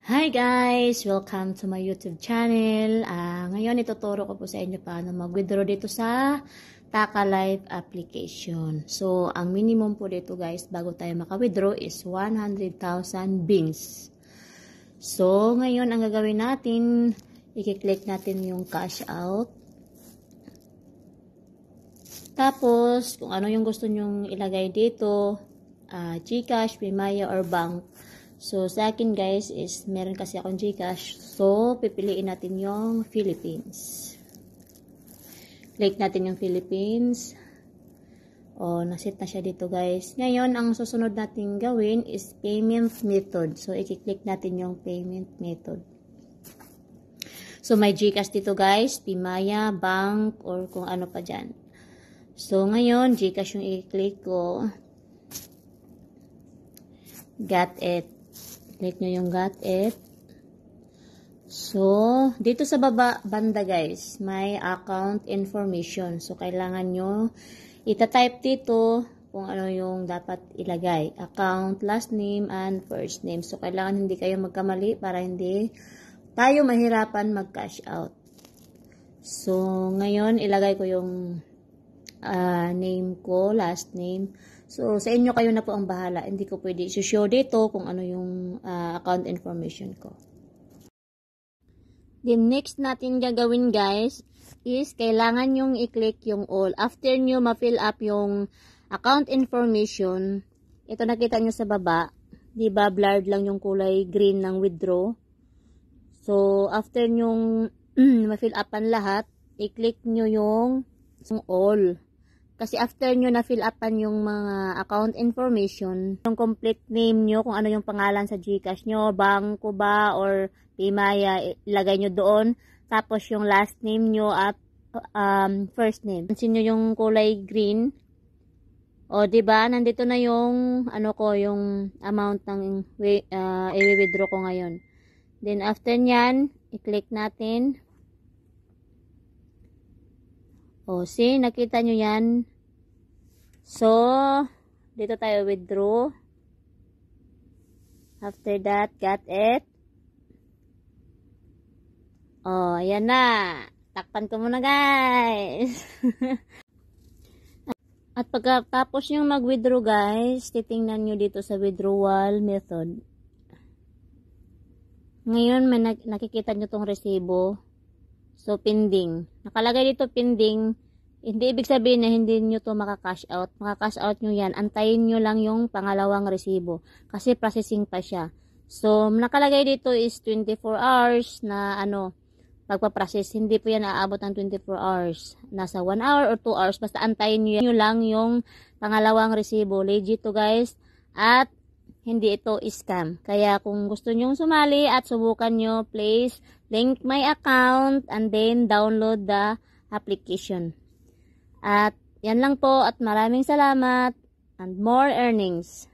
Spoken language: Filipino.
Hi guys! Welcome to my YouTube channel. Ngayon ituturo ko po sa inyo paano mag-withdraw dito sa Taka Life application. So, ang minimum po dito guys, bago tayo maka-withdraw is 100,000 beans. So, ngayon ang gagawin natin, i-click natin yung cash out. Tapos, kung ano yung gusto nyong ilagay dito, GCash, Paymaya, or bank. So, sa akin guys is, meron kasi akong GCash. So, pipiliin natin yung Philippines. Click natin yung Philippines. O, naset na siya dito guys. Ngayon, ang susunod natin gawin is payment method. So, i-click natin yung payment method. So, may GCash dito guys. Paymaya, bank, or kung ano pa dyan. So, ngayon, GCash yung i-click ko. Got it. Click nyo yung got it. So, dito sa banda guys, may account information. So, kailangan nyo itatype dito kung ano yung dapat ilagay. Account, last name, and first name. So, kailangan hindi kayo magkamali para hindi tayo mahirapan mag-cash out. So, ngayon, ilagay ko yung name ko, last name. So, sa inyo kayo na po ang bahala. Hindi ko pwede i-show dito kung ano yung account information ko. Then, next natin gagawin guys, is kailangan yung i-click yung all. After nyo ma-fill up yung account information, ito nakita nyo sa baba, diba blurred lang yung kulay green ng withdraw. So, after nyo ma-fill upan lahat, i-click nyo yung all. Kasi after nyo na-fill upan yung mga account information, yung complete name nyo, kung ano yung pangalan sa GCash nyo, bangko ba, or Paymaya, ilagay nyo doon. Tapos yung last name nyo at first name. Pansin nyo yung kulay green. O, diba? Nandito na yung, yung amount ng i-withdraw ko ngayon. Then, after nyan, i-click natin. O, see, nakita nyo yan. So, dito tayo withdraw. After that, got it. O, ayan na. Takpan ko muna, guys. At pagkatapos nyo mag-withdraw, guys, titingnan nyo dito sa withdrawal method. Ngayon, may nakikita nyo tong resibo. So, pending. Nakalagay dito pending. Hindi ibig sabihin na hindi nyo to maka-cash out. Maka-cash out nyo yan. Antayin nyo lang yung pangalawang resibo. Kasi processing pa siya. So, nakalagay dito is 24 hours na pagpaprocess. Hindi po yan aabot ng 24 hours. Nasa 1 hour or 2 hours. Basta antayin nyo lang yung pangalawang resibo. Legit to guys. At hindi ito scam. Kaya kung gusto nyong sumali at subukan nyo, please link my account and then download the application. At yan lang po at maraming salamat and more earnings.